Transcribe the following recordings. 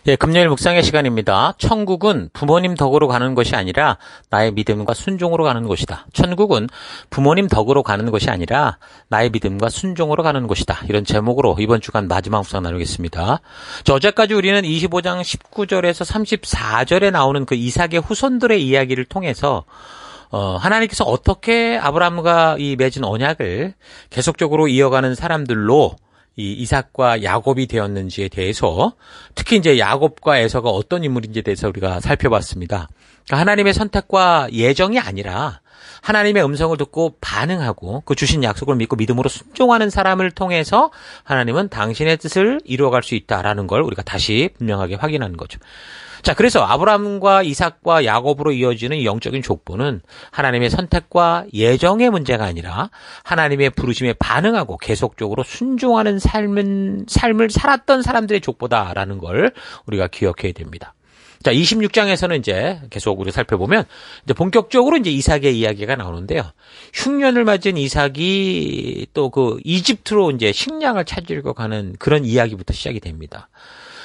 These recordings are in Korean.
예, 금요일 묵상의 시간입니다. 천국은 부모님 덕으로 가는 것이 아니라 나의 믿음과 순종으로 가는 곳이다. 천국은 부모님 덕으로 가는 것이 아니라 나의 믿음과 순종으로 가는 곳이다. 이런 제목으로 이번 주간 마지막 묵상 나누겠습니다. 어제까지 우리는 25장 19절에서 34절에 나오는 그 이삭의 후손들의 이야기를 통해서 하나님께서 어떻게 아브라함과 이 맺은 언약을 계속적으로 이어가는 사람들로 이 이삭과 야곱이 되었는지에 대해서, 특히 이제 야곱과 에서가 어떤 인물인지에 대해서 우리가 살펴봤습니다. 그러니까 하나님의 선택과 예정이 아니라 하나님의 음성을 듣고 반응하고 그 주신 약속을 믿고 믿음으로 순종하는 사람을 통해서 하나님은 당신의 뜻을 이루어갈 수 있다라는 걸 우리가 다시 분명하게 확인하는 거죠. 자, 그래서 아브라함과 이삭과 야곱으로 이어지는 영적인 족보는 하나님의 선택과 예정의 문제가 아니라 하나님의 부르심에 반응하고 계속적으로 순종하는 삶을 살았던 사람들의 족보다라는 걸 우리가 기억해야 됩니다. 자, 26장에서는 이제 계속 우리 살펴보면 이제 본격적으로 이제 이삭의 이야기가 나오는데요. 흉년을 맞은 이삭이 또 그 이집트로 이제 식량을 찾으려고 가는 그런 이야기부터 시작이 됩니다.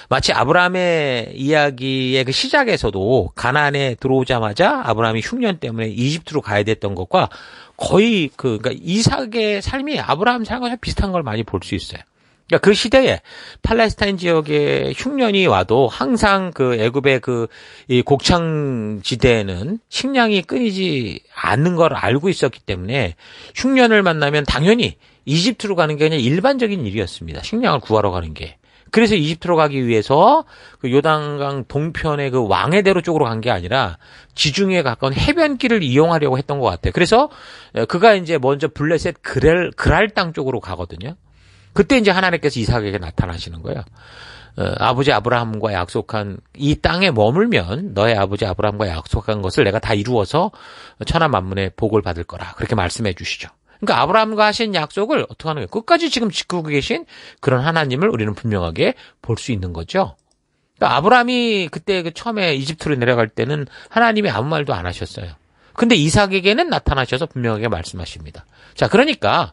마치 아브라함의 이야기의 그 시작에서도 가나안에 들어오자마자 아브라함이 흉년 때문에 이집트로 가야 됐던 것과 거의 그러니까 이삭의 삶이 아브라함 삶과 비슷한 걸 많이 볼 수 있어요. 그러니까 그 시대에 팔레스타인 지역에 흉년이 와도 항상 그 애굽의 이 곡창 지대에는 식량이 끊이지 않는 걸 알고 있었기 때문에 흉년을 만나면 당연히 이집트로 가는 게 그냥 일반적인 일이었습니다. 식량을 구하러 가는 게. 그래서 이집트로 가기 위해서 그 요단강 동편의 그 왕의대로 쪽으로 간 게 아니라 지중해에 가까운 해변길을 이용하려고 했던 것 같아요. 그래서 그가 이제 먼저 블레셋 그랄 땅 쪽으로 가거든요. 그때 이제 하나님께서 이삭에게 나타나시는 거예요. 아버지 아브라함과 약속한 이 땅에 머물면 너의 아버지 아브라함과 약속한 것을 내가 다 이루어서 천하 만민의 복을 받을 거라. 그렇게 말씀해 주시죠. 그러니까 아브라함과 하신 약속을 어떻게 하는 거예요? 끝까지 지금 지키고 계신 그런 하나님을 우리는 분명하게 볼 수 있는 거죠. 그러니까 아브라함이 그때 처음에 이집트로 내려갈 때는 하나님이 아무 말도 안 하셨어요. 근데 이삭에게는 나타나셔서 분명하게 말씀하십니다. 자, 그러니까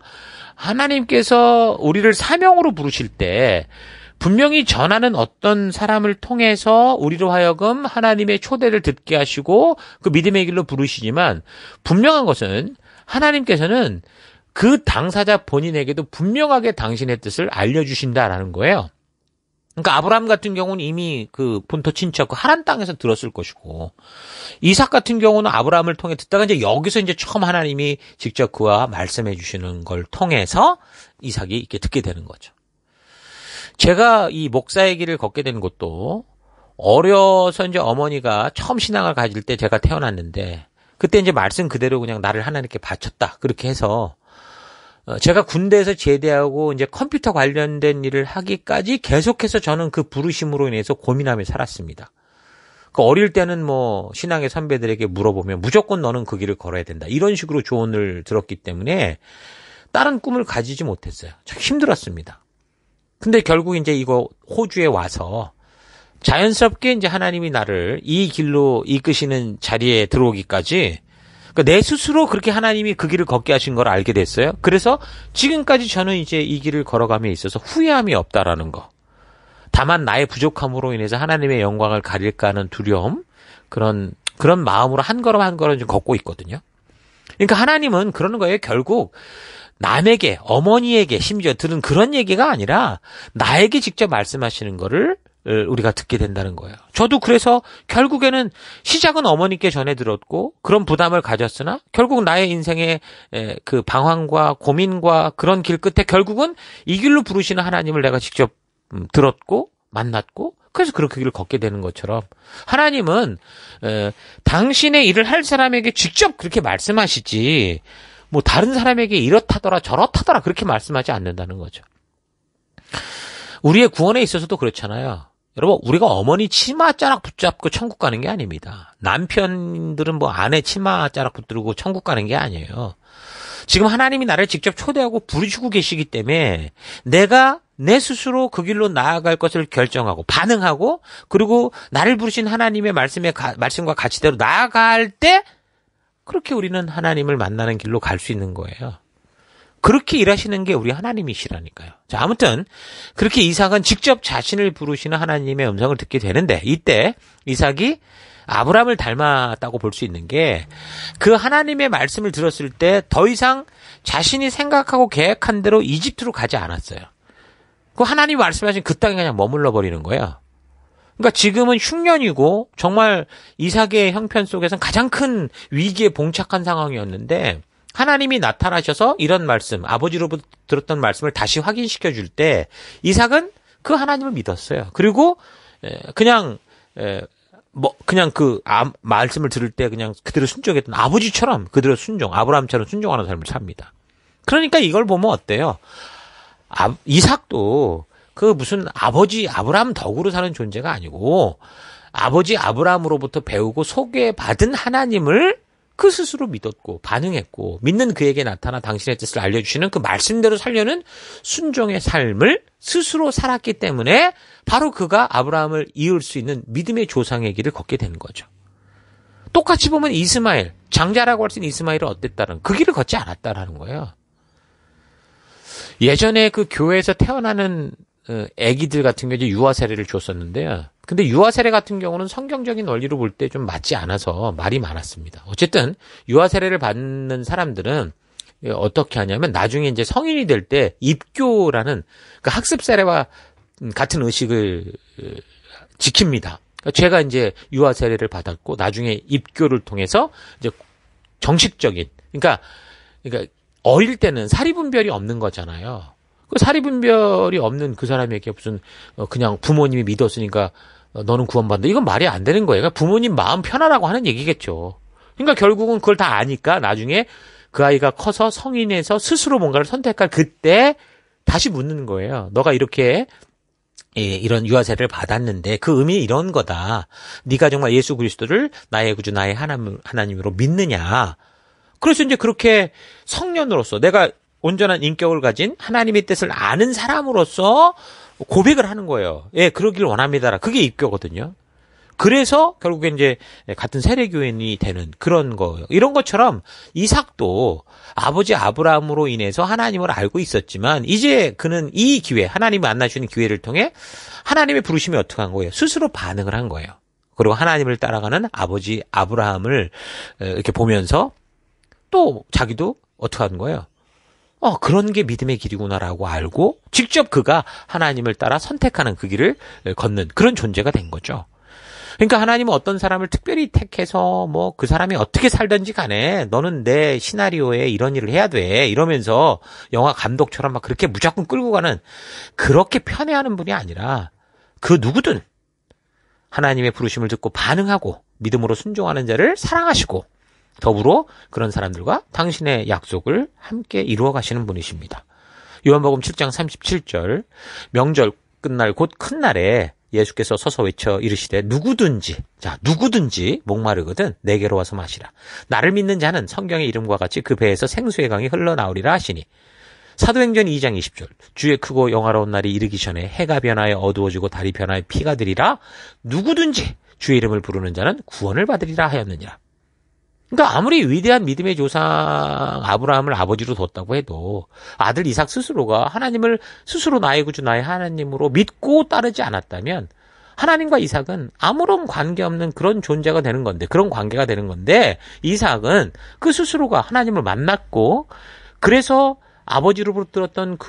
하나님께서 우리를 사명으로 부르실 때 분명히 전하는 어떤 사람을 통해서 우리로 하여금 하나님의 초대를 듣게 하시고 그 믿음의 길로 부르시지만 분명한 것은 하나님께서는 그 당사자 본인에게도 분명하게 당신의 뜻을 알려주신다라는 거예요. 그러니까 아브라함 같은 경우는 이미 그 본토 친척 그 하란 땅에서 들었을 것이고, 이삭 같은 경우는 아브라함을 통해 듣다가 이제 여기서 이제 처음 하나님이 직접 그와 말씀해 주시는 걸 통해서 이삭이 이렇게 듣게 되는 거죠. 제가 이 목사의 길을 걷게 된 것도 어려서 이제 어머니가 처음 신앙을 가질 때 제가 태어났는데, 그때 이제 말씀 그대로 그냥 나를 하나님께 바쳤다. 그렇게 해서 제가 군대에서 제대하고 이제 컴퓨터 관련된 일을 하기까지 계속해서 저는 그 부르심으로 인해서 고민하며 살았습니다. 그 어릴 때는 뭐 신앙의 선배들에게 물어보면 무조건 너는 그 길을 걸어야 된다. 이런 식으로 조언을 들었기 때문에 다른 꿈을 가지지 못했어요. 참 힘들었습니다. 근데 결국 이제 이거 호주에 와서 자연스럽게 이제 하나님이 나를 이 길로 이끄시는 자리에 들어오기까지, 그러니까 내 스스로 그렇게 하나님이 그 길을 걷게 하신 걸 알게 됐어요. 그래서 지금까지 저는 이제 이 길을 걸어감에 있어서 후회함이 없다라는 거. 다만 나의 부족함으로 인해서 하나님의 영광을 가릴까 하는 두려움, 그런 마음으로 한 걸음 한 걸음 좀 걷고 있거든요. 그러니까 하나님은 그러는 거예요. 결국 남에게, 어머니에게 심지어 들은 그런 얘기가 아니라 나에게 직접 말씀하시는 거를 우리가 듣게 된다는 거예요. 저도 그래서 결국에는 시작은 어머니께 전해 들었고 그런 부담을 가졌으나 결국 나의 인생의 그 방황과 고민과 그런 길 끝에 결국은 이 길로 부르시는 하나님을 내가 직접 들었고 만났고 그래서 그렇게 길을 걷게 되는 것처럼 하나님은 당신의 일을 할 사람에게 직접 그렇게 말씀하시지 뭐 다른 사람에게 이렇다더라 저렇다더라 그렇게 말씀하지 않는다는 거죠. 우리의 구원에 있어서도 그렇잖아요. 여러분, 우리가 어머니 치마자락 붙잡고 천국 가는 게 아닙니다. 남편들은 뭐 아내 치마자락 붙들고 천국 가는 게 아니에요. 지금 하나님이 나를 직접 초대하고 부르시고 계시기 때문에 내가 내 스스로 그 길로 나아갈 것을 결정하고 반응하고 그리고 나를 부르신 하나님의 말씀과 가치대로 나아갈 때 그렇게 우리는 하나님을 만나는 길로 갈 수 있는 거예요. 그렇게 일하시는 게 우리 하나님이시라니까요. 자, 아무튼 그렇게 이삭은 직접 자신을 부르시는 하나님의 음성을 듣게 되는데, 이때 이삭이 아브라함을 닮았다고 볼 수 있는 게, 그 하나님의 말씀을 들었을 때 더 이상 자신이 생각하고 계획한 대로 이집트로 가지 않았어요. 그 하나님이 말씀하신 그 땅에 그냥 머물러 버리는 거예요. 그러니까 지금은 흉년이고 정말 이삭의 형편 속에서는 가장 큰 위기에 봉착한 상황이었는데, 하나님이 나타나셔서 이런 말씀, 아버지로부터 들었던 말씀을 다시 확인시켜 줄 때 이삭은 그 하나님을 믿었어요. 그리고 그냥 그 말씀을 들을 때 그냥 그대로 순종했던, 아버지처럼 그대로 순종, 아브라함처럼 순종하는 삶을 삽니다. 그러니까 이걸 보면 어때요? 이삭도 그 무슨 아버지 아브라함 덕으로 사는 존재가 아니고, 아버지 아브라함으로부터 배우고 소개받은 하나님을 그 스스로 믿었고 반응했고, 믿는 그에게 나타나 당신의 뜻을 알려주시는 그 말씀대로 살려는 순종의 삶을 스스로 살았기 때문에 바로 그가 아브라함을 이을 수 있는 믿음의 조상의 길을 걷게 되는 거죠. 똑같이 보면 이스마엘, 장자라고 할 수 있는 이스마엘은 어땠다는, 그 길을 걷지 않았다라는 거예요. 예전에 그 교회에서 태어나는 아기들 같은 경우 이제 유아 세례를 줬었는데요. 근데 유아 세례 같은 경우는 성경적인 원리로 볼 때 좀 맞지 않아서 말이 많았습니다. 어쨌든 유아 세례를 받는 사람들은 어떻게 하냐면 나중에 이제 성인이 될 때 입교라는 그 학습 세례와 같은 의식을 지킵니다. 제가 이제 유아 세례를 받았고 나중에 입교를 통해서 이제 정식적인, 그러니까 어릴 때는 사리분별이 없는 거잖아요. 그 사리분별이 없는 그 사람에게 무슨 그냥 부모님이 믿었으니까 너는 구원받는다, 이건 말이 안 되는 거예요. 그러니까 부모님 마음 편하라고 하는 얘기겠죠. 그러니까 결국은 그걸 다 아니까 나중에 그 아이가 커서 성인에서 스스로 뭔가를 선택할 그때 다시 묻는 거예요. 너가 이렇게 이런 유아 세례를 받았는데 그 의미 이런 거다. 네가 정말 예수 그리스도를 나의 구주 나의 하나님으로 믿느냐. 그래서 이제 그렇게 성년으로서 내가 온전한 인격을 가진 하나님의 뜻을 아는 사람으로서 고백을 하는 거예요. 예, 그러길 원합니다. 그게 입교거든요. 그래서 결국에 이제 같은 세례교인이 되는 그런 거예요. 이런 것처럼 이삭도 아버지 아브라함으로 인해서 하나님을 알고 있었지만 이제 그는 이 기회, 하나님이 만나주는 기회를 통해 하나님의 부르심이 어떻게 한 거예요? 스스로 반응을 한 거예요. 그리고 하나님을 따라가는 아버지 아브라함을 이렇게 보면서 또 자기도 어떻게 하는 거예요? 그런 게 믿음의 길이구나라고 알고 직접 그가 하나님을 따라 선택하는 그 길을 걷는 그런 존재가 된 거죠. 그러니까 하나님은 어떤 사람을 특별히 택해서 뭐 그 사람이 어떻게 살든지 간에 너는 내 시나리오에 이런 일을 해야 돼 이러면서 영화 감독처럼 막 그렇게 무조건 끌고 가는, 그렇게 편애하는 분이 아니라 그 누구든 하나님의 부르심을 듣고 반응하고 믿음으로 순종하는 자를 사랑하시고 더불어 그런 사람들과 당신의 약속을 함께 이루어 가시는 분이십니다. 요한복음 7장 37절, 명절 끝날 곧 큰 날에 예수께서 서서 외쳐 이르시되 누구든지 목마르거든 내게로 와서 마시라. 나를 믿는 자는 성경의 이름과 같이 그 배에서 생수의 강이 흘러나오리라 하시니. 사도행전 2장 20절, 주의 크고 영화로운 날이 이르기 전에 해가 변하여 어두워지고 달이 변하여 피가 되리라. 누구든지 주의 이름을 부르는 자는 구원을 받으리라 하였느니라. 그러니까 아무리 위대한 믿음의 조상 아브라함을 아버지로 뒀다고 해도 아들 이삭 스스로가 하나님을 스스로 나의 구주 나의 하나님으로 믿고 따르지 않았다면 하나님과 이삭은 아무런 관계없는 그런 존재가 되는 건데, 그런 관계가 되는 건데, 이삭은 그 스스로가 하나님을 만났고 그래서 아버지로부터 들었던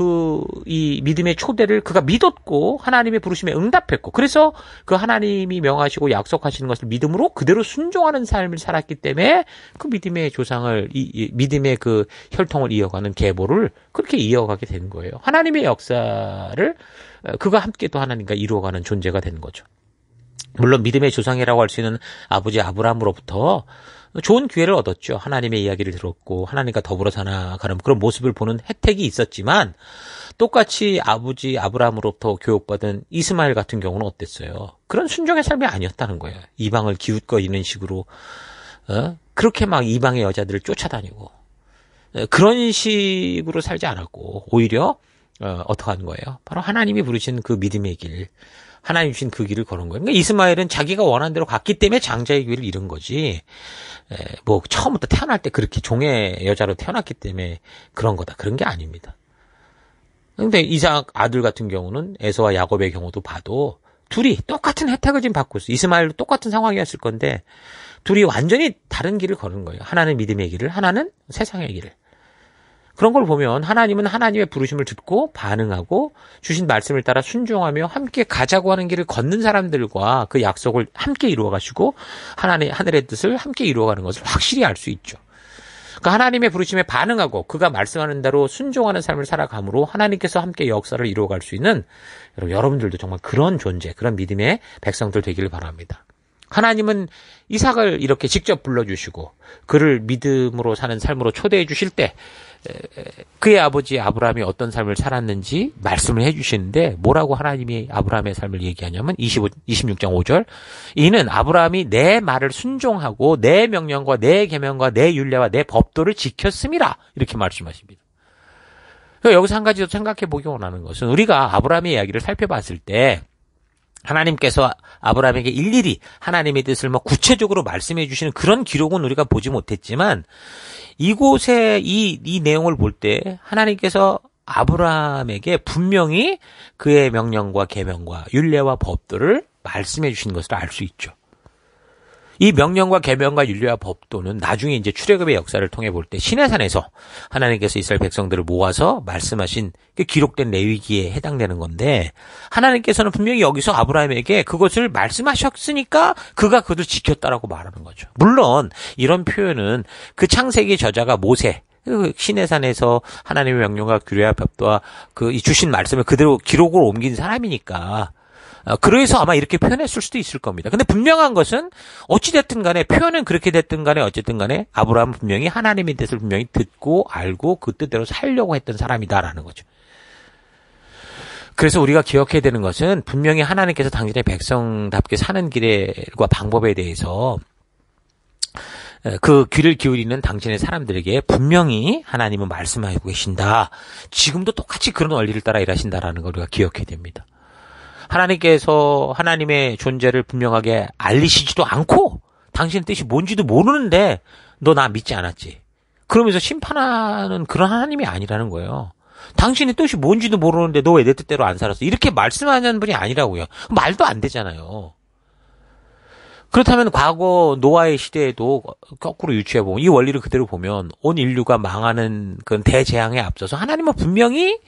이 믿음의 초대를 그가 믿었고 하나님의 부르심에 응답했고, 그래서 그 하나님이 명하시고 약속하시는 것을 믿음으로 그대로 순종하는 삶을 살았기 때문에 그 믿음의 조상을, 믿음의 그 혈통을 이어가는 계보를 그렇게 이어가게 되는 거예요. 하나님의 역사를 그가 함께 또 하나님과 이루어가는 존재가 되는 거죠. 물론 믿음의 조상이라고 할 수 있는 아버지 아브라함으로부터 좋은 기회를 얻었죠. 하나님의 이야기를 들었고 하나님과 더불어 살아가는 그런 모습을 보는 혜택이 있었지만, 똑같이 아버지 아브라함으로부터 교육받은 이스마엘 같은 경우는 어땠어요? 그런 순종의 삶이 아니었다는 거예요. 이방을 기웃거리는 식으로 그렇게 막 이방의 여자들을 쫓아다니고 그런 식으로 살지 않았고, 오히려 어떻게 하는 거예요? 바로 하나님이 부르신 그 믿음의 길, 하나님 주신 그 길을 걸은 거예요. 그러니까 이스마엘은 자기가 원하는 대로 갔기 때문에 장자의 길을 잃은 거지. 뭐 처음부터 태어날 때 그렇게 종의 여자로 태어났기 때문에 그런 거다. 그런 게 아닙니다. 근데 이삭 아들 같은 경우는 에서와 야곱의 경우도 봐도 둘이 똑같은 혜택을 지금 받고 있어요. 이스마엘도 똑같은 상황이었을 건데 둘이 완전히 다른 길을 걸은 거예요. 하나는 믿음의 길을, 하나는 세상의 길을. 그런 걸 보면 하나님은 하나님의 부르심을 듣고 반응하고 주신 말씀을 따라 순종하며 함께 가자고 하는 길을 걷는 사람들과 그 약속을 함께 이루어가시고 하늘의 뜻을 함께 이루어가는 것을 확실히 알 수 있죠. 그러니까 하나님의 부르심에 반응하고 그가 말씀하는 대로 순종하는 삶을 살아감으로 하나님께서 함께 역사를 이루어갈 수 있는 여러분들도 정말 그런 존재, 그런 믿음의 백성들 되기를 바랍니다. 하나님은 이삭을 이렇게 직접 불러주시고 그를 믿음으로 사는 삶으로 초대해 주실 때 그의 아버지 아브라함이 어떤 삶을 살았는지 말씀을 해주시는데 뭐라고 하나님이 아브라함의 삶을 얘기하냐면 26장 5절 이는 아브라함이 내 말을 순종하고 내 명령과 내 계명과 내 율례와 내 법도를 지켰음이라 이렇게 말씀하십니다. 여기서 한 가지 더 생각해 보기 원하는 것은 우리가 아브라함의 이야기를 살펴봤을 때 하나님께서 아브라함에게 일일이 하나님의 뜻을 구체적으로 말씀해 주시는 그런 기록은 우리가 보지 못했지만 이곳에 이 내용을 볼 때 하나님께서 아브라함에게 분명히 그의 명령과 계명과 율례와 법도를 말씀해 주신 것을 알 수 있죠. 이 명령과 계명과 율례와 법도는 나중에 이제 출애굽의 역사를 통해 볼 때 시내산에서 하나님께서 이스라엘 백성들을 모아서 말씀하신 그 기록된 레위기에 해당되는 건데 하나님께서는 분명히 여기서 아브라함에게 그것을 말씀하셨으니까 그가 그것을 지켰다라고 말하는 거죠. 물론 이런 표현은 그 창세기 저자가 모세 시내산에서 하나님의 명령과 규례와 법도와 그 주신 말씀을 그대로 기록으로 옮긴 사람이니까 그래서 아마 이렇게 표현했을 수도 있을 겁니다. 근데 분명한 것은 어찌됐든 간에 표현은 그렇게 됐든 간에 어쨌든 간에 아브라함은 분명히 하나님의 뜻을 분명히 듣고 알고 그 뜻대로 살려고 했던 사람이다라는 거죠. 그래서 우리가 기억해야 되는 것은 분명히 하나님께서 당신의 백성답게 사는 길과 방법에 대해서 그 귀를 기울이는 당신의 사람들에게 분명히 하나님은 말씀하고 계신다. 지금도 똑같이 그런 원리를 따라 일하신다라는 걸 우리가 기억해야 됩니다. 하나님께서 하나님의 존재를 분명하게 알리시지도 않고 당신의 뜻이 뭔지도 모르는데 너 나 믿지 않았지. 그러면서 심판하는 그런 하나님이 아니라는 거예요. 당신의 뜻이 뭔지도 모르는데 너 왜 내 뜻대로 안 살았어? 이렇게 말씀하는 분이 아니라고요. 말도 안 되잖아요. 그렇다면 과거 노아의 시대에도 거꾸로 유추해보면 이 원리를 그대로 보면 온 인류가 망하는 그런 대재앙에 앞서서 하나님은 분명히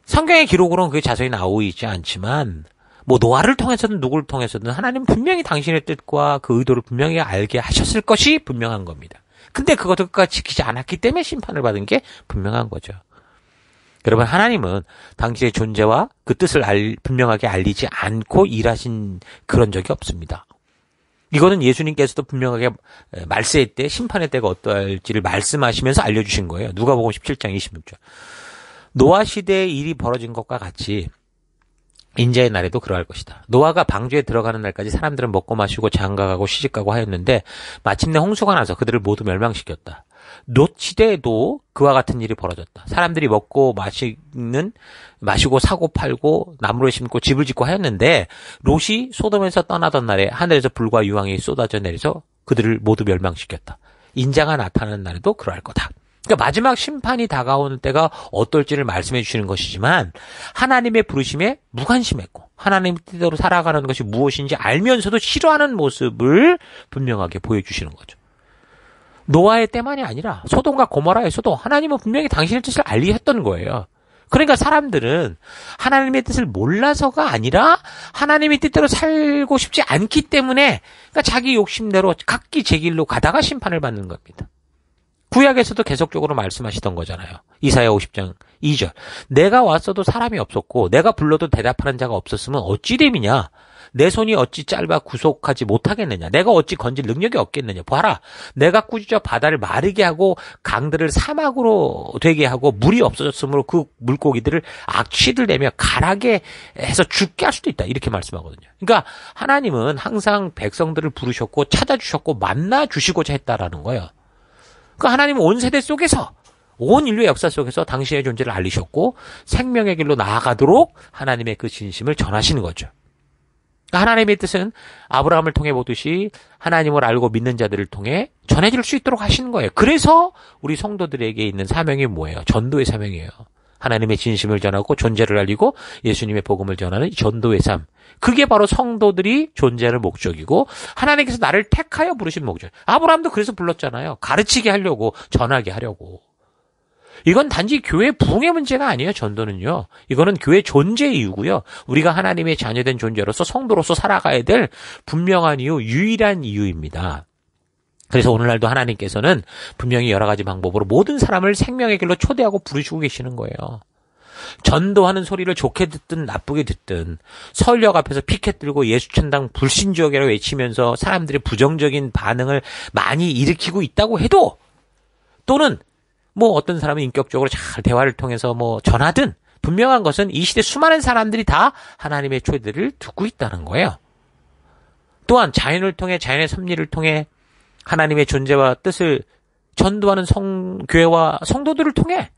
성경의 기록으로는 그게 자세히 나오고 있지 않지만 노아를 통해서든 누구를 통해서든 하나님은 분명히 당신의 뜻과 그 의도를 분명히 알게 하셨을 것이 분명한 겁니다. 근데 그것을 끝까지 지키지 않았기 때문에 심판을 받은 게 분명한 거죠. 여러분 하나님은 당신의 존재와 그 뜻을 분명하게 알리지 않고 일하신 그런 적이 없습니다. 이거는 예수님께서도 분명하게 말세의 때 심판의 때가 어떠할지를 말씀하시면서 알려주신 거예요. 누가복음 17장 26절. 노아 시대의 일이 벌어진 것과 같이 인자의 날에도 그러할 것이다. 노아가 방주에 들어가는 날까지 사람들은 먹고 마시고 장가가고 시집가고 하였는데 마침내 홍수가 나서 그들을 모두 멸망시켰다. 롯 시대에도 그와 같은 일이 벌어졌다. 사람들이 먹고 마시고 사고 팔고 나무를 심고 집을 짓고 하였는데 롯이 소돔에서 떠나던 날에 하늘에서 불과 유황이 쏟아져 내려서 그들을 모두 멸망시켰다. 인자가 나타나는 날에도 그러할 거다. 그러니까 마지막 심판이 다가오는 때가 어떨지를 말씀해 주시는 것이지만 하나님의 부르심에 무관심했고 하나님의 뜻대로 살아가는 것이 무엇인지 알면서도 싫어하는 모습을 분명하게 보여주시는 거죠. 노아의 때만이 아니라 소돔과 고모라에서도 하나님은 분명히 당신의 뜻을 알리셨던 거예요. 그러니까 사람들은 하나님의 뜻을 몰라서가 아니라 하나님의 뜻대로 살고 싶지 않기 때문에 그러니까 자기 욕심대로 각기 제 길로 가다가 심판을 받는 겁니다. 구약에서도 계속적으로 말씀하시던 거잖아요. 이사야 50장 2절. 내가 왔어도 사람이 없었고 내가 불러도 대답하는 자가 없었으면 어찌 됨이냐. 내 손이 어찌 짧아 구속하지 못하겠느냐. 내가 어찌 건질 능력이 없겠느냐. 봐라. 내가 꾸짖어 바다를 마르게 하고 강들을 사막으로 되게 하고 물이 없어졌으므로 그 물고기들을 악취를 내며 가라게 해서 죽게 할 수도 있다. 이렇게 말씀하거든요. 그러니까 하나님은 항상 백성들을 부르셨고 찾아주셨고 만나주시고자 했다라는 거예요. 그 하나님은 온 세대 속에서 온 인류의 역사 속에서 당신의 존재를 알리셨고 생명의 길로 나아가도록 하나님의 그 진심을 전하시는 거죠. 하나님의 뜻은 아브라함을 통해 보듯이 하나님을 알고 믿는 자들을 통해 전해질 수 있도록 하시는 거예요. 그래서 우리 성도들에게 있는 사명이 뭐예요? 전도의 사명이에요. 하나님의 진심을 전하고 존재를 알리고 예수님의 복음을 전하는 전도의 삶. 그게 바로 성도들이 존재하는 목적이고 하나님께서 나를 택하여 부르신 목적. 아브라함도 그래서 불렀잖아요. 가르치게 하려고, 전하게 하려고. 이건 단지 교회 부흥의 문제가 아니에요. 전도는요. 이거는 교회 존재 이유고요. 우리가 하나님의 자녀된 존재로서 성도로서 살아가야 될 분명한 이유, 유일한 이유입니다. 그래서 오늘날도 하나님께서는 분명히 여러 가지 방법으로 모든 사람을 생명의 길로 초대하고 부르시고 계시는 거예요. 전도하는 소리를 좋게 듣든 나쁘게 듣든 서울역 앞에서 피켓 들고 예수천당 불신지역이라고 외치면서 사람들이 부정적인 반응을 많이 일으키고 있다고 해도 또는 뭐 어떤 사람은 인격적으로 잘 대화를 통해서 뭐 전하든 분명한 것은 이 시대 수많은 사람들이 다 하나님의 초대를 듣고 있다는 거예요. 또한 자연을 통해 자연의 섭리를 통해 하나님의 존재와 뜻을 전도하는 교회와 성도들을 통해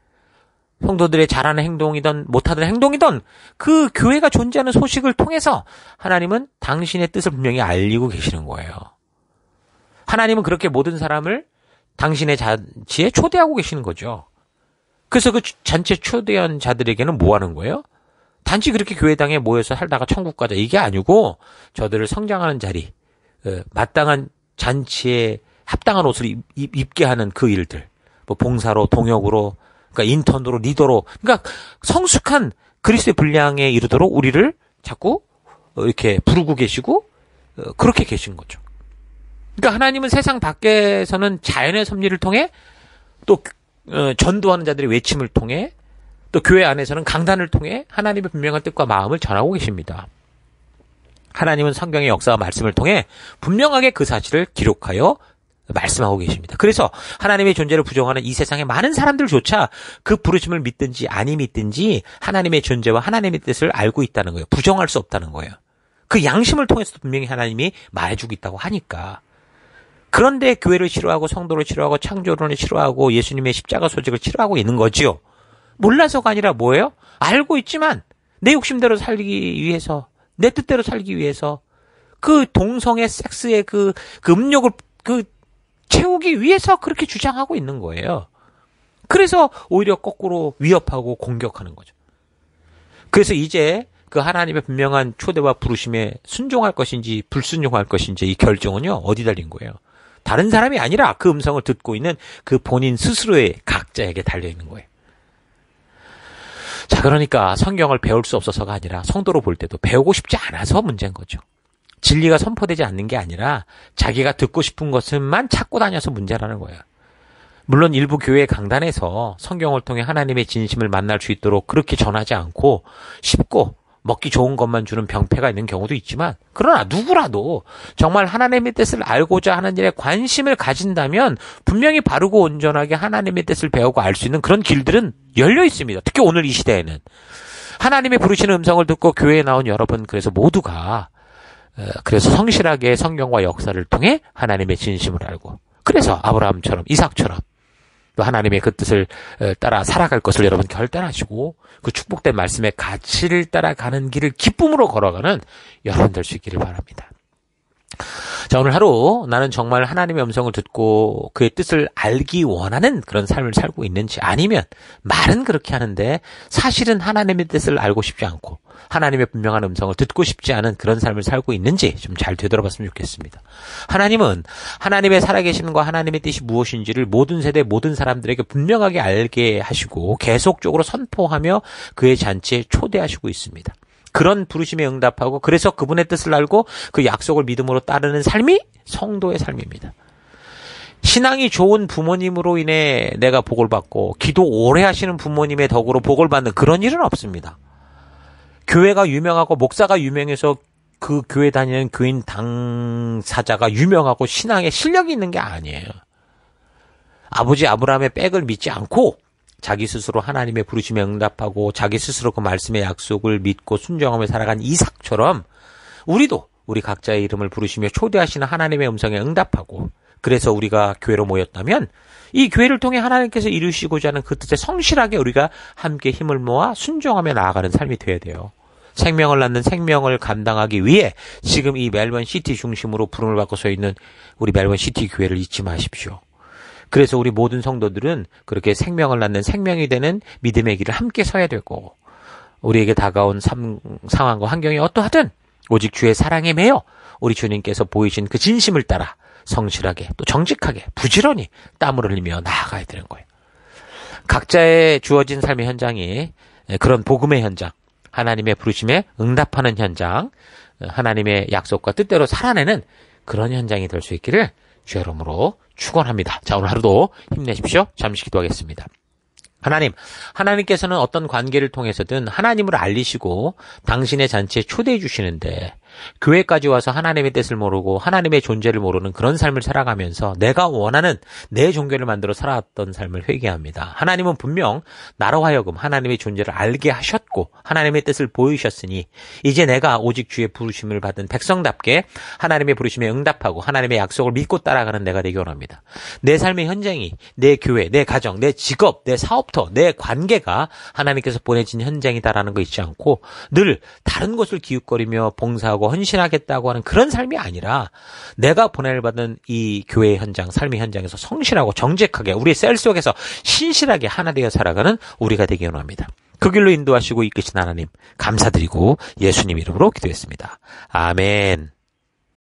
성도들의 잘하는 행동이든 못하는 행동이든 그 교회가 존재하는 소식을 통해서 하나님은 당신의 뜻을 분명히 알리고 계시는 거예요. 하나님은 그렇게 모든 사람을 당신의 잔치에 초대하고 계시는 거죠. 그래서 그 잔치에 초대한 자들에게는 뭐 하는 거예요? 단지 그렇게 교회당에 모여서 살다가 천국 가자 이게 아니고 저들을 성장하는 자리, 마땅한 잔치에 합당한 옷을 입게 하는 그 일들, 뭐 봉사로, 동역으로, 그러니까 인턴으로, 리더로, 그러니까 성숙한 그리스도의 분량에 이르도록 우리를 자꾸 이렇게 부르고 계시고 그렇게 계신 거죠. 그러니까 하나님은 세상 밖에서는 자연의 섭리를 통해 또 전도하는 자들의 외침을 통해 또 교회 안에서는 강단을 통해 하나님의 분명한 뜻과 마음을 전하고 계십니다. 하나님은 성경의 역사와 말씀을 통해 분명하게 그 사실을 기록하여 말씀하고 계십니다. 그래서 하나님의 존재를 부정하는 이 세상의 많은 사람들조차 그 부르심을 믿든지 아니 믿든지 하나님의 존재와 하나님의 뜻을 알고 있다는 거예요. 부정할 수 없다는 거예요. 그 양심을 통해서도 분명히 하나님이 말해주고 있다고 하니까. 그런데 교회를 싫어하고 성도를 싫어하고 창조론을 싫어하고 예수님의 십자가 소직을 싫어하고 있는 거지요. 몰라서가 아니라 뭐예요? 알고 있지만 내 욕심대로 살기 위해서 내 뜻대로 살기 위해서 그 동성의 섹스의 그 음욕을 채우기 위해서 그렇게 주장하고 있는 거예요. 그래서 오히려 거꾸로 위협하고 공격하는 거죠. 그래서 이제 그 하나님의 분명한 초대와 부르심에 순종할 것인지 불순종할 것인지 이 결정은요 어디 달린 거예요? 다른 사람이 아니라 그 음성을 듣고 있는 그 본인 스스로의 각자에게 달려 있는 거예요. 자, 그러니까 성경을 배울 수 없어서가 아니라 성도로 볼 때도 배우고 싶지 않아서 문제인 거죠. 진리가 선포되지 않는 게 아니라 자기가 듣고 싶은 것만 찾고 다녀서 문제라는 거예요. 물론 일부 교회 강단에서 성경을 통해 하나님의 진심을 만날 수 있도록 그렇게 전하지 않고 쉽고 먹기 좋은 것만 주는 병폐가 있는 경우도 있지만 그러나 누구라도 정말 하나님의 뜻을 알고자 하는 일에 관심을 가진다면 분명히 바르고 온전하게 하나님의 뜻을 배우고 알 수 있는 그런 길들은 열려 있습니다. 특히 오늘 이 시대에는. 하나님의 부르시는 음성을 듣고 교회에 나온 여러분 그래서 모두가 그래서 성실하게 성경과 역사를 통해 하나님의 진심을 알고 그래서 아브라함처럼 이삭처럼 또 하나님의 그 뜻을 따라 살아갈 것을 여러분 결단하시고 그 축복된 말씀의 가치를 따라가는 길을 기쁨으로 걸어가는 여러분 될 수 있기를 바랍니다. 자, 오늘 하루 나는 정말 하나님의 음성을 듣고 그의 뜻을 알기 원하는 그런 삶을 살고 있는지 아니면 말은 그렇게 하는데 사실은 하나님의 뜻을 알고 싶지 않고 하나님의 분명한 음성을 듣고 싶지 않은 그런 삶을 살고 있는지 좀 잘 되돌아봤으면 좋겠습니다. 하나님은 하나님의 살아계심과 하나님의 뜻이 무엇인지를 모든 세대 모든 사람들에게 분명하게 알게 하시고 계속적으로 선포하며 그의 잔치에 초대하시고 있습니다. 그런 부르심에 응답하고 그래서 그분의 뜻을 알고 그 약속을 믿음으로 따르는 삶이 성도의 삶입니다. 신앙이 좋은 부모님으로 인해 내가 복을 받고 기도 오래 하시는 부모님의 덕으로 복을 받는 그런 일은 없습니다. 교회가 유명하고 목사가 유명해서 그 교회 다니는 교인 당사자가 유명하고 신앙에 실력이 있는 게 아니에요. 아버지 아브라함의 백을 믿지 않고 자기 스스로 하나님의 부르심에 응답하고 자기 스스로 그 말씀의 약속을 믿고 순종하며 살아간 이삭처럼 우리도 우리 각자의 이름을 부르시며 초대하시는 하나님의 음성에 응답하고 그래서 우리가 교회로 모였다면 이 교회를 통해 하나님께서 이루시고자 하는 그 뜻에 성실하게 우리가 함께 힘을 모아 순종하며 나아가는 삶이 되어야 돼요. 생명을 낳는 생명을 감당하기 위해 지금 이 멜번 시티 중심으로 부름을 받고 서 있는 우리 멜번 시티 교회를 잊지 마십시오. 그래서 우리 모든 성도들은 그렇게 생명을 낳는 생명이 되는 믿음의 길을 함께 서야 되고, 우리에게 다가온 상황과 환경이 어떠하든 오직 주의 사랑에 매여 우리 주님께서 보이신 그 진심을 따라 성실하게 또 정직하게 부지런히 땀을 흘리며 나아가야 되는 거예요. 각자의 주어진 삶의 현장이 그런 복음의 현장, 하나님의 부르심에 응답하는 현장, 하나님의 약속과 뜻대로 살아내는 그런 현장이 될 수 있기를 주의 이름으로 축원합니다. 자, 오늘 하루도 힘내십시오. 잠시 기도하겠습니다. 하나님께서는 어떤 관계를 통해서든 하나님을 알리시고 당신의 잔치에 초대해 주시는데, 교회까지 와서 하나님의 뜻을 모르고 하나님의 존재를 모르는 그런 삶을 살아가면서 내가 원하는 내 종교를 만들어 살아왔던 삶을 회개합니다. 하나님은 분명 나로 하여금 하나님의 존재를 알게 하셨고 하나님의 뜻을 보이셨으니 이제 내가 오직 주의 부르심을 받은 백성답게 하나님의 부르심에 응답하고 하나님의 약속을 믿고 따라가는 내가 되기 원합니다. 내 삶의 현장이 내 교회, 내 가정, 내 직업, 내 사업터, 내 관계가 하나님께서 보내진 현장이다라는 거 잊지 않고 늘 다른 곳을 기웃거리며 봉사하고 헌신하겠다고 하는 그런 삶이 아니라 내가 보냄을 받은 이 교회의 현장, 삶의 현장에서 성실하고 정직하게 우리의 셀 속에서 신실하게 하나 되어 살아가는 우리가 되기 원합니다. 그 길로 인도하시고 이끄신 하나님 감사드리고 예수님 이름으로 기도했습니다. 아멘.